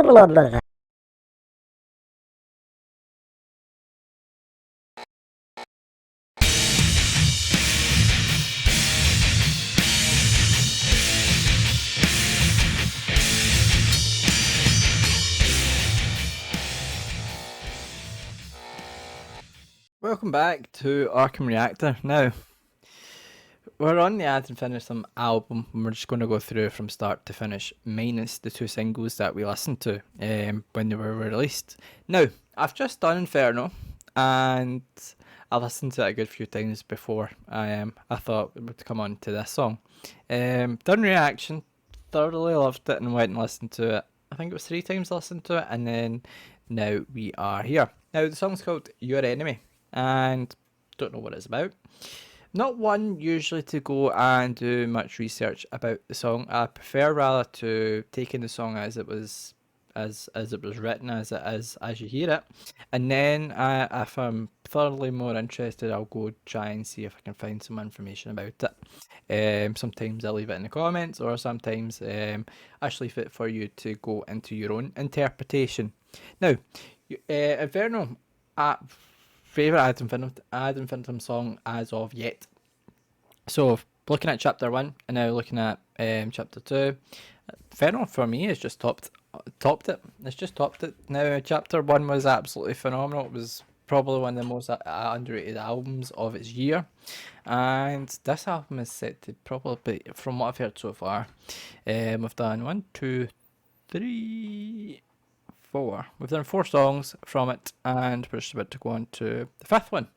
Welcome back to Arkham Reactor. Now, we're on the Ad Infinitum album, and we're just going to go through from start to finish, minus the two singles that we listened to when they were released. Now, I've just done Inferno, and I listened to it a good few times before I thought it would come on to this song. Done Reaction, thoroughly loved it and went and listened to it. I think it was 3 times listened to it, and then now we are here. Now, the song's called Your Enemy, and don't know what it's about. Not one usually to go and do much research about the song. I prefer rather to take in the song as it was written, as it is, as you hear it, and then if I'm thoroughly more interested, I'll go try and see if I can find some information about it. Sometimes I leave it in the comments, or sometimes I just leave it for you to go into your own interpretation. Now, Inferno, favourite Ad Infinitum song as of yet. So, looking at chapter 1 and now looking at chapter 2, Inferno for me has just topped it. It's just topped it. Now, chapter 1 was absolutely phenomenal. It was probably one of the most underrated albums of its year. And this album is set to probably, from what I've heard so far, we've done 1, 2, 3, 4. We've done 4 songs from it, and we're just about to go on to the 5th one.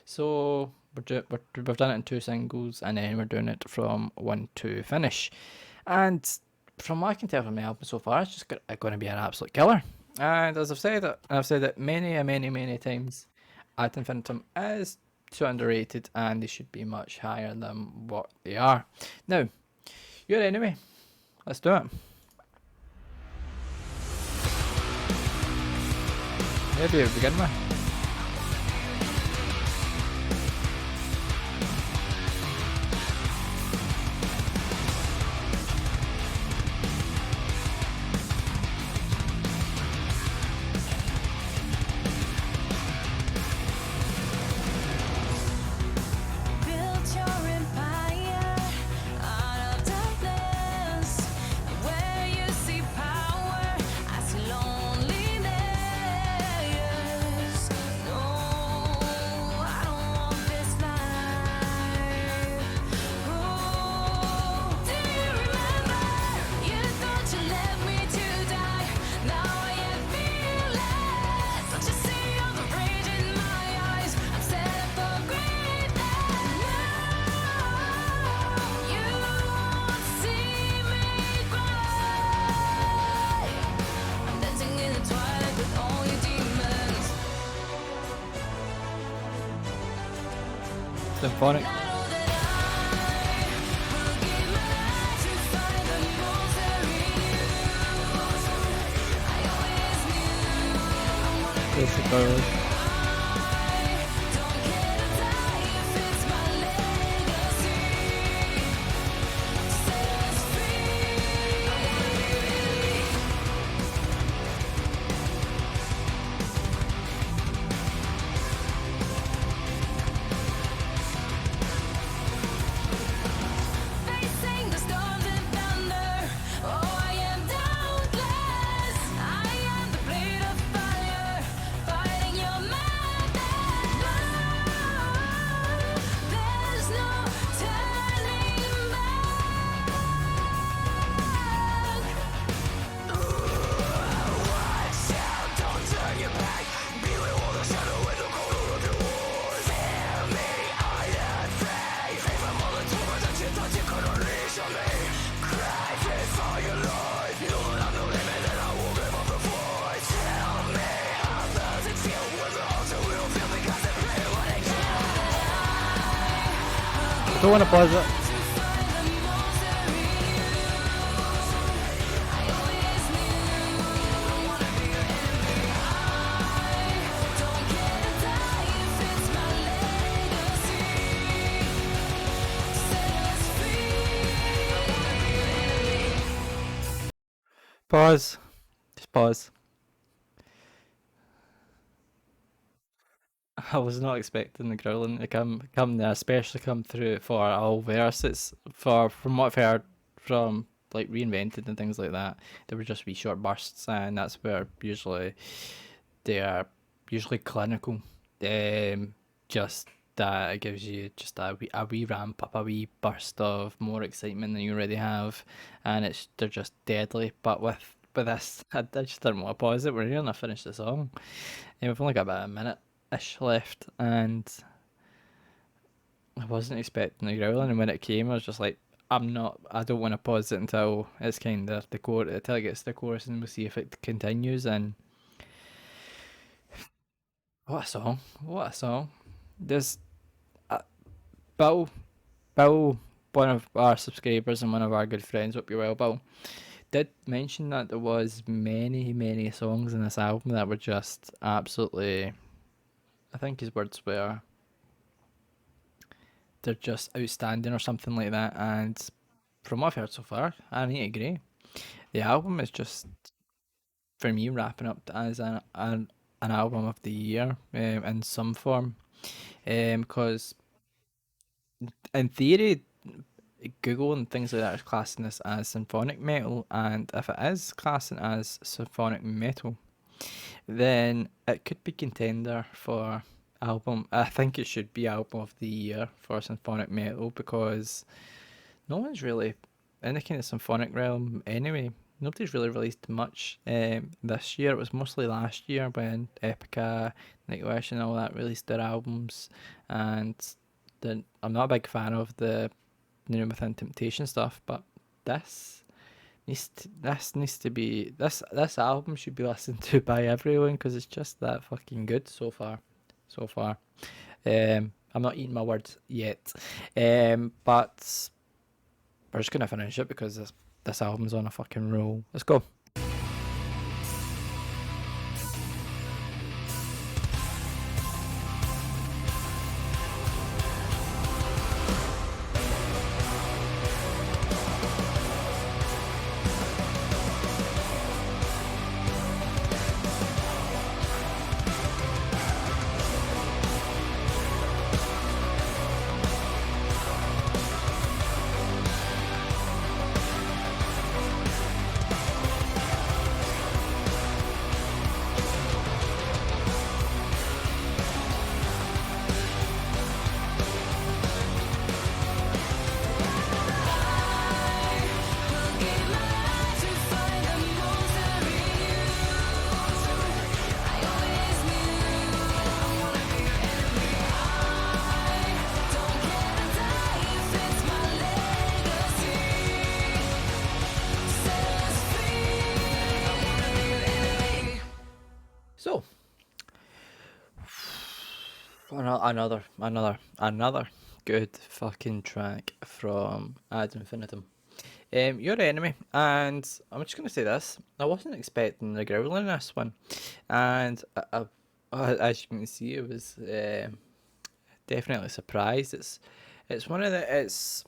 So we've done it in 2 singles, and then we're doing it from 1 to finish. And from what I can tell from the album so far, it's just going to be an absolute killer. And as I've said it many times, Ad Infinitum is too underrated, and they should be much higher than what they are. Now, Your Enemy, let's do it. Maybe we'll begin with. Symphonic. Yes, it does. Don't want to pause it. Pause. Just pause. I was not expecting the growling to come there, especially come through for all verses. For from what I've heard from like reinvented and things like that, they were just wee short bursts, and that's where usually they are usually clinical. Just that it gives you just a wee ramp up, a wee burst of more excitement than you already have, and they're just deadly. But with this, I just didn't want to pause it. We're nearly gonna finish the song. And we've only got about a minute ish left, and I wasn't expecting the growling. And when it came, I was just like, I don't want to pause it until it's kind of the core, until it gets to the chorus, and we'll see if it continues. And what a song! What a song! There's uh, Bill, Bill, one of our subscribers and one of our good friends. Hope you're well, Bill. Did mention that there was many songs in this album that were just absolutely. I think his words were they're just outstanding or something like that. And from what I've heard so far, I need to agree. The album is just for me wrapping up as an album of the year in some form. Because in theory, Google and things like that is classing this as symphonic metal, and if it is classing as symphonic metal, then it could be contender for album. I think it should be album of the year for symphonic metal because no one's really in the kind of symphonic realm anyway. Nobody's really released much this year. It was mostly last year when Epica, Nightwish, and all that released their albums. And I'm not a big fan of the New Within Temptation stuff, but this this needs to be this album should be listened to by everyone because it's just that fucking good so far, so far. I'm not eating my words yet, but we're just gonna finish it because this album's on a fucking roll. Let's go. So another good fucking track from Ad Infinitum. Your enemy, and I'm just gonna say this: I wasn't expecting the growl in this one, and as you can see, it was definitely surprised. It's one of the it's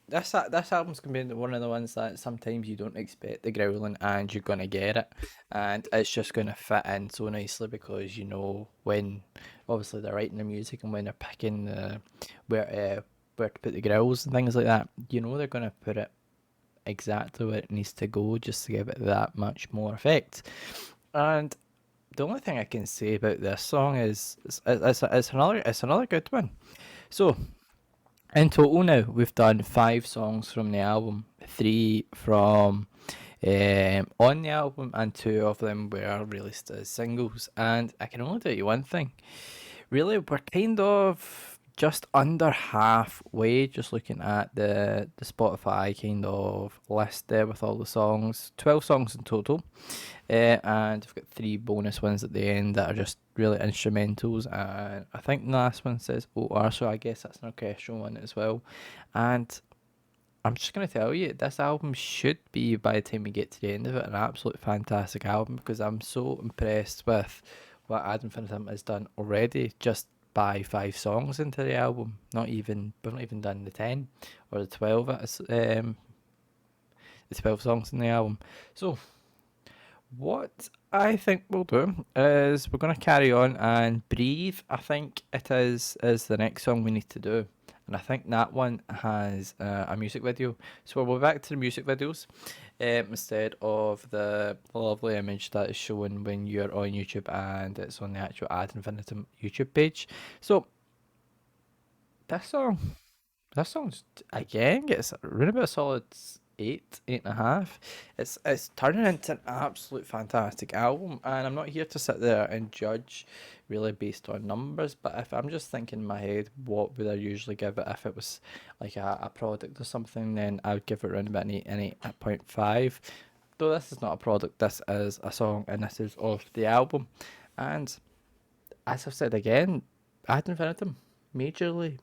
this album's gonna be one of the ones that sometimes you don't expect the growling and you're gonna get it, and it's just gonna fit in so nicely because you know when obviously they're writing the music and when they're picking where to put the growls and things like that, you know they're gonna put it exactly where it needs to go just to give it that much more effect. And the only thing I can say about this song is it's another good one. So in total now, we've done 5 songs from the album, 3 from on the album, and 2 of them were released as singles. And I can only tell you one thing. Really, we're kind of just under halfway, just looking at the Spotify kind of list there with all the songs. 12 songs in total. And I've got 3 bonus ones at the end that are just really instrumentals. And I think the last one says OR, so I guess that's an orchestral one as well. And I'm just going to tell you, this album should be, by the time we get to the end of it, an absolute fantastic album because I'm so impressed with what Adam Infinitum has done already just by 5 songs into the album. We've not even done the 10 or the 12. The 12 songs in the album. So What I think we'll do is we're going to carry on, and Breathe, I think it is the next song we need to do. And I think that one has a music video. So we'll go back to the music videos instead of the lovely image that is shown when you're on YouTube and it's on the actual Ad Infinitum YouTube page. So this song This song's again gets around about a solid eight, 8.5. It's turning into an absolute fantastic album, and I'm not here to sit there and judge really based on numbers. But if I'm just thinking in my head, what would I usually give it if it was like a product or something? Then I would give it around about an 8.5. Though this is not a product, this is a song, and this is of the album. And as I've said again, Ad Infinitum, majorly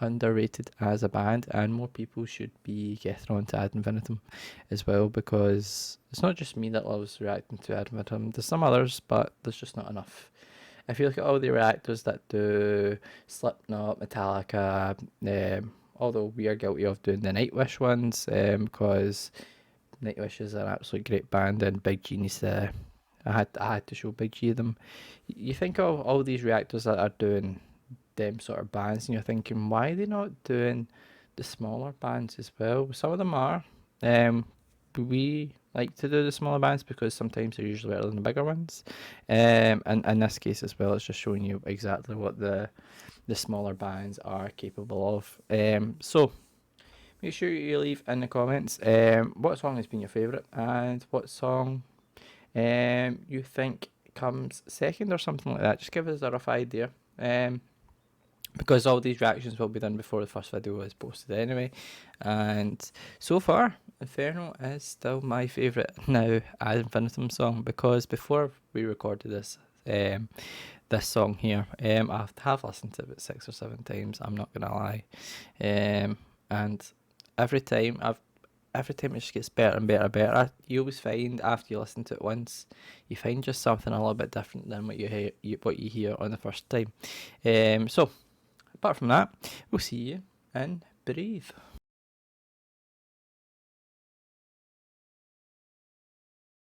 underrated as a band, and more people should be getting on to Ad Infinitum as well, because it's not just me that loves reacting to Ad Infinitum. There's some others, but there's just not enough. If you look at all the reactors that do Slipknot, Metallica, although we are guilty of doing the Nightwish ones, because Nightwish is an absolute great band, and Big G needs to. I had to show Big G them. You think of all these reactors that are doing them sort of bands, and you're thinking, why are they not doing the smaller bands as well? Some of them are. We like to do the smaller bands because sometimes they're usually better than the bigger ones. And in this case as well, it's just showing you exactly what the smaller bands are capable of. So make sure you leave in the comments what song has been your favourite and what song you think comes second or something like that. Just give us a rough idea. Because all these reactions will be done before the first video is posted anyway. And so far, Inferno is still my favourite now Ad Infinitum song, because before we recorded this song here, I have listened to it about 6 or 7 times, I'm not gonna lie. And every time it just gets better and better and better. You always find after you listen to it once, you find just something a little bit different than what you hear on the first time. So apart from that, we'll see you in Breathe.